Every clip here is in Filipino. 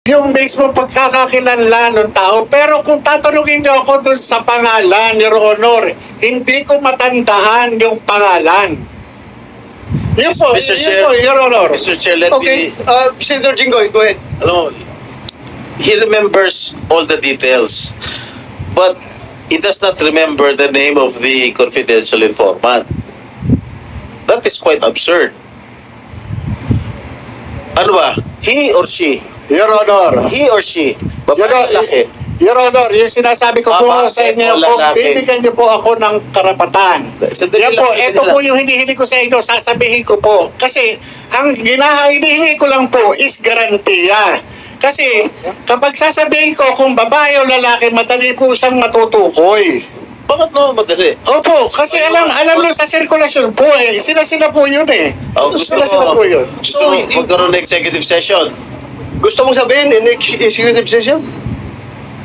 yung mismo pagkakakilanlan ng tao. Pero kung tatanungin niyo ako dun sa pangalan, Your Honor, hindi ko matandaan yung pangalan. Yun po, Mr. yun Chair, po, Your Honor. Mr. Chair, let Okay, me... Senator Jinggoy, go ahead. Alam mo, he remembers all the details, but he does not remember the name of the confidential informant. That is quite absurd. Ano ba? He or she? Your Honor. He or she? Babae, lalaki? Your Honor, yung sinasabi ko po Babae sa inyo, o kung lalaki? bibigyan niyo po ako ng karapatan. Sandali Yan lang, po, sandali ito lang. po yung hinihingi ko sa inyo, sasabihin ko po. Kasi, ang hinihingi ko lang po is garantiya. Kasi, kapag sasabihin ko kung babae o lalaki, madali po siyang matutukoy. Bakit no? Madali. Opo, kasi alam nyo sa sirkulasyon po eh. Sila po yun eh. Oh, gusto Sila po yun. Gusto mo magkaroon ng executive session? Gusto mong sabihin in executive session?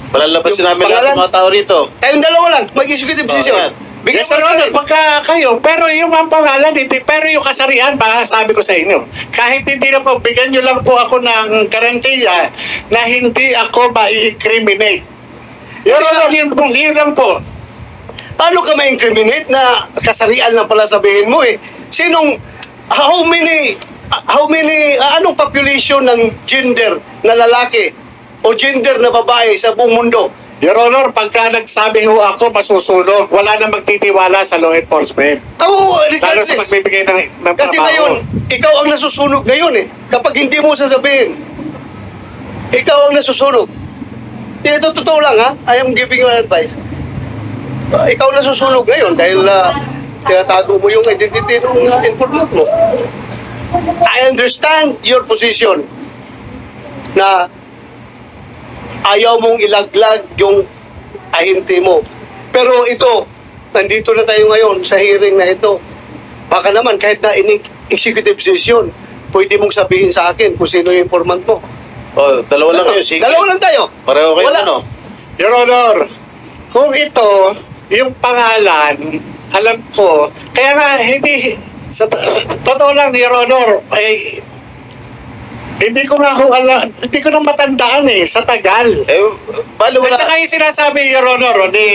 Palalabasin Yung namin lahat pangalan? ng mga tao rito. Kayong dalawa lang, mag-executive session. yan. Bigyan Yes, mo Your sa Honor, pagka kayo, pero yung ang pangalan, hindi, pero yung kasarihan, baka sabi ko sa inyo, kahit hindi na po, bigyan nyo lang po ako ng garantiya na hindi ako ma-incriminate. Your Honor, yun lang po. Paano ka ma-incriminate na kasarian lang pala sabihin mo eh? How many, anong population ng gender na lalaki o gender na babae sa buong mundo? Your Honor, pagka nagsabi ho ako, masusunog. Wala na magtitiwala sa law enforcement. Oo, Lalo regardless. sa magbibigay ng Kasi trabaho. ngayon, ikaw ang nasusunog ngayon eh. Kapag hindi mo sasabihin, ikaw ang nasusunog. Ito totoo lang ha, I am giving you an advice. Ikaw nasusunog ngayon dahil tinatago mo yung identity ng informant mo. I understand your position na ayaw mong ilaglag yung ahente mo. Pero ito, nandito na tayo ngayon sa hearing na ito. Baka naman kahit na executive session, pwede mong sabihin sa akin kung sino yung informant mo. Oh, dalawa lang kayo. Sige. Dalawa lang tayo. Pareho kayo Wala. ano? Your Honor, kung ito, yung pangalan, alam ko, kaya nga hindi, sa totoo lang, Your Honor, ay, hindi ko na matandaan eh, sa tagal. Balo At wala. saka yung sinasabi, Your Honor, ni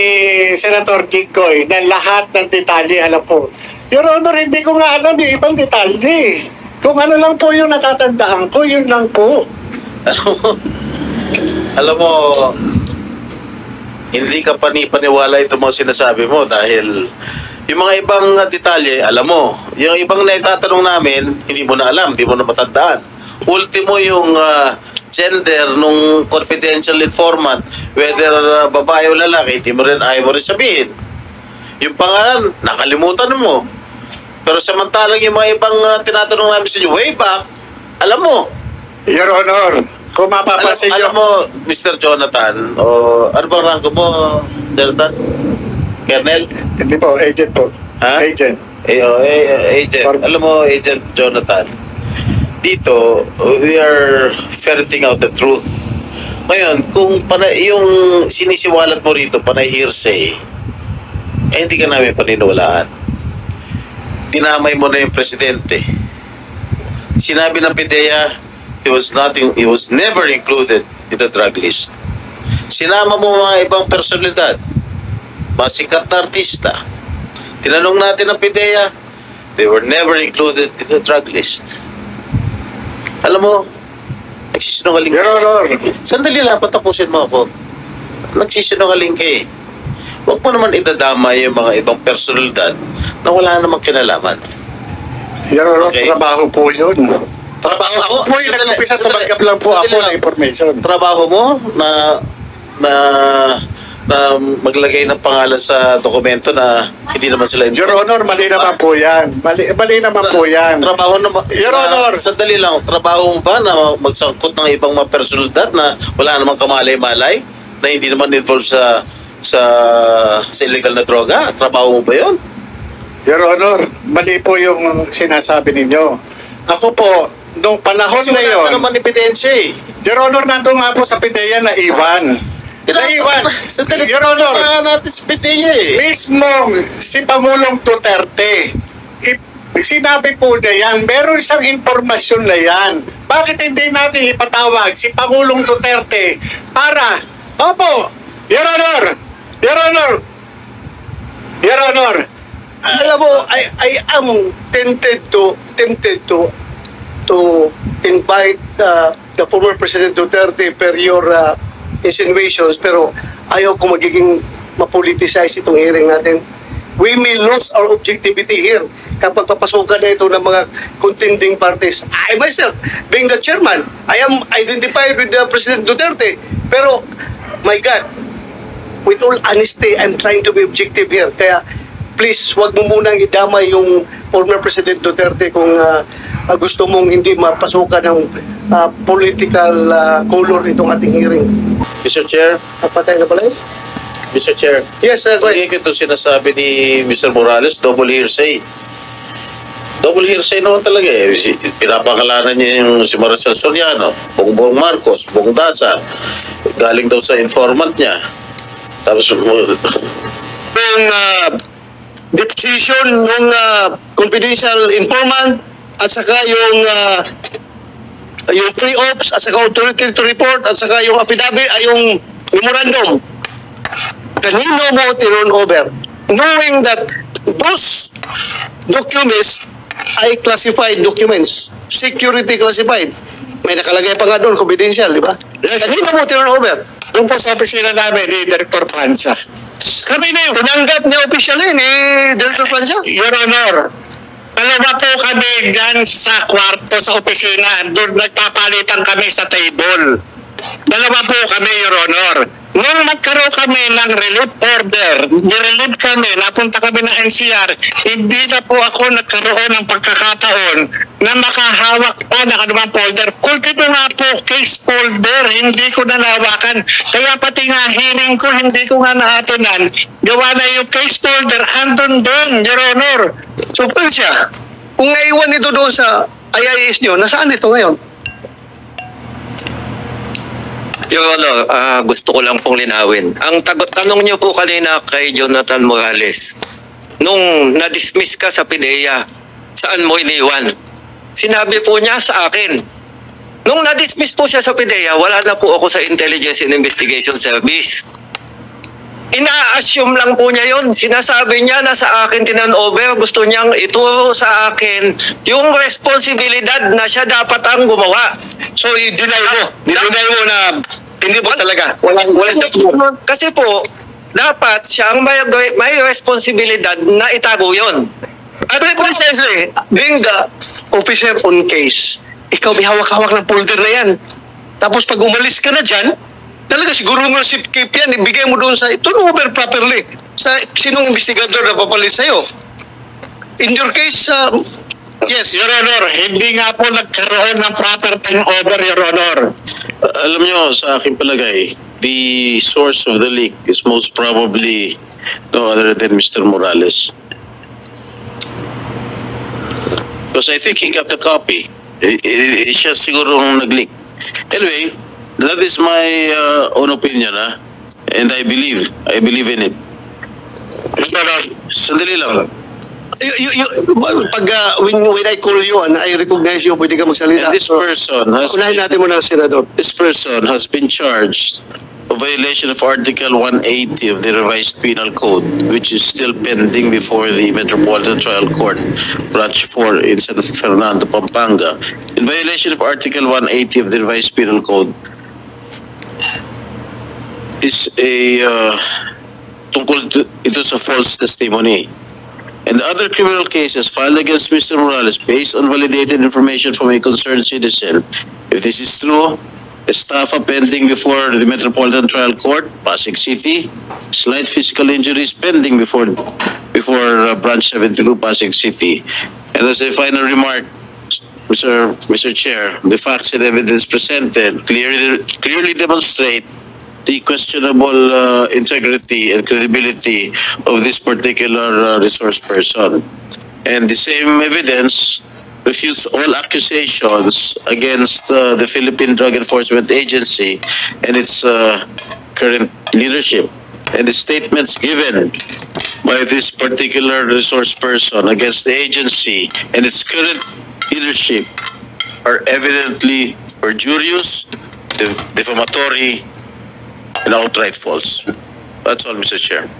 Senator Jinggoy, na lahat ng detalye, alam ko. Your Honor, hindi ko nga alam yung ibang detalye. Kung ano lang po yung natatandaan ko, yun lang po. Alam mo, hindi ka panipaniwala itong mga sinasabi mo dahil yung mga ibang detalye, alam mo, yung ibang naitatanong namin, hindi mo na alam, hindi mo na matandaan. Ultimo yung gender nung confidential informant, whether babae o lalaki, hindi mo rin, ayaw mo rin sabihin. Yung pangalan, nakalimutan mo. Pero samantalang yung mga ibang tinatanong namin sa inyo, way back, alam mo. Your Honor, kung mapapansin Alam nyo, mo, Mr. Jonathan, o ano bang rango mo, Jonathan? Colonel? hindi po, agent po. Ha? Agent. Agent. Alam mo, Agent Jonathan, dito, we are ferreting out the truth. Ngayon, kung yung sinisiwalat mo rito, panay hearsay, hindi ka namin paniniwalaan. Dinamay mo na yung presidente. Sinabi ng PIDEA, he was never included in the drug list. Sinama mo mga ibang personalidad, mga sikat na artista. Tinanong natin ang PIDEA, they were never included in the drug list. Alam mo, nagsisinungaling Your Honor, Sandali lang, patapusin mo ako. Nagsisinungaling ka eh. Huwag mo naman idadamay yung mga ibang personalidad na wala namang kinalaman. Your Honor, Okay. trabaho po yun. Trabaho po yun. Nag-umpisa tumanggap lang po ako ng information. Trabaho mo na maglagay ng pangalan sa dokumento na hindi naman sila Your Honor, mali naman po yan. Mali naman po yan. Trabaho na Your Honor. Sandali lang, trabaho mo ba na magsangkot ng ibang mga personalidad na wala namang kamalay-malay na hindi naman involved sa illegal na droga? Trabaho mo ba yun? Your Honor, mali po yung sinasabi ninyo. Ako po, nung panahon Kasi na wala yun, ka naman ebidensya eh. Your Honor, nandun nga po sa PIDEA na Ivan. Naiwan. Sandali, Your Honor, natin sa PIDEA eh. mismong si Pangulong Duterte, Sinabi po niya yan, meron isang impormasyon na yan. Bakit hindi natin ipatawag si Pangulong Duterte para, opo, Your Honor, Your Honor, Your Honor, Alam mo, I am tempted to invite the former President Duterte per your insinuations, pero ayaw ko magiging mapoliticize itong hearing natin. We may lose our objectivity here kapag papasukan na ito ng mga contending parties. I myself, being the chairman, I am identified with President Duterte. Pero, my God, with all honesty, I'm trying to be objective here. Kaya, please, wag mo munang idamay yung former President Duterte kung gusto mong hindi mapasukan ng political color itong ating hearing. Mr. Chair, Patay na pala yun? Mr. Chair, Yes, go ahead. hindi ito sinasabi ni Mr. Morales, double hearsay. Double hearsay naman talaga eh. Pinapakalanan niya yung si Maricel Soriano, Bongbong Marcos, Bong Daza. Galing daw sa informant niya. Tapos, Yung deposition ng confidential informant at saka yung pre-ops at saka authority to report at saka yung affidavit ay yung memorandum. Kanino mo turn over? Knowing that those documents ay classified documents. Security classified. May nakalagay pa nga doon, confidential, di ba? Kanino mo turn over? doon po sa opisina namin ni Director Panza. Kami na yun. Tinanggap niya official yun Director Panza. Your Honor, dalawa po kami dyan sa kwarto sa opisina. Doon nagpapalitan kami sa table. Dalawa po kami, Your Honor. Nung nagkaroon kami ng relief order, nirelieve kami, napunta kami ng NCR, hindi na po ako nagkaroon ng pagkakataon na makahawak pa ng anumang folder. Kung ito nga po, case folder, hindi ko nanawakan. Kaya pati nga hearing ko, hindi ko nga naatinan. Gawa na yung case folder, andun doon, Your Honor. So, siya, kung naiwan ito doon sa IIS nyo, nasaan ito ngayon? Your Honor, gusto ko lang pong linawin. Ang tanong niyo po kanina kay Jonathan Morales, nung na-dismiss ka sa PIDEA, saan mo iniwan? Sinabi po niya sa akin. Nung na-dismiss po siya sa PIDEA, wala na po ako sa Intelligence and Investigation Service. Ina-assume lang po niya yun. Sinasabi niya na sa akin tinan-over, gusto niyang ituro sa akin yung responsibilidad na siya dapat ang gumawa. So, i-deny mo na hindi po talaga. Walang Kasi po, dapat siya ang may responsibilidad na itago yun. Ano yung precisely, being the officer on case, ikaw may hawak-hawak ng folder na yan. Tapos pag umalis ka na dyan, talaga siguro mo si keep yan, ibigay mo doon sa, turn over properly sa sinong investigador na papalit sa'yo. In your case, yes, Your Honor, hindi nga po nagkaroon ng proper turnover, Your Honor. alam nyo, sa aking palagay, the source of the leak is most probably no other than Mr. Morales. Because I think he got the copy. Siya siguro ang nag-leak. Anyway, that is my own opinion, and I believe in it. Sandali lang. when I call you and I recognize you, pwede ka magsalita. And this person has Unahin natin muna, Senador. This person has been charged of violation of Article 180 of the Revised Penal Code, which is still pending before the Metropolitan Trial Court, Branch 4 in San Fernando, Pampanga. In violation of Article 180 of the Revised Penal Code, is tungkol ito sa false testimony. And other criminal cases filed against Mr. Morales based on validated information from a concerned citizen. If this is true, estafa pending before the Metropolitan Trial Court, Pasig City, slight physical injuries pending before Branch 72, Pasig City. And as a final remark, Mr. Chair, the facts and evidence presented clearly demonstrate the questionable integrity and credibility of this particular resource person. And the same evidence refutes all accusations against the Philippine Drug Enforcement Agency and its current leadership. And the statements given by this particular resource person against the agency and its current leadership are evidently perjurious, defamatory, and outright false. That's all, Mr. Chair.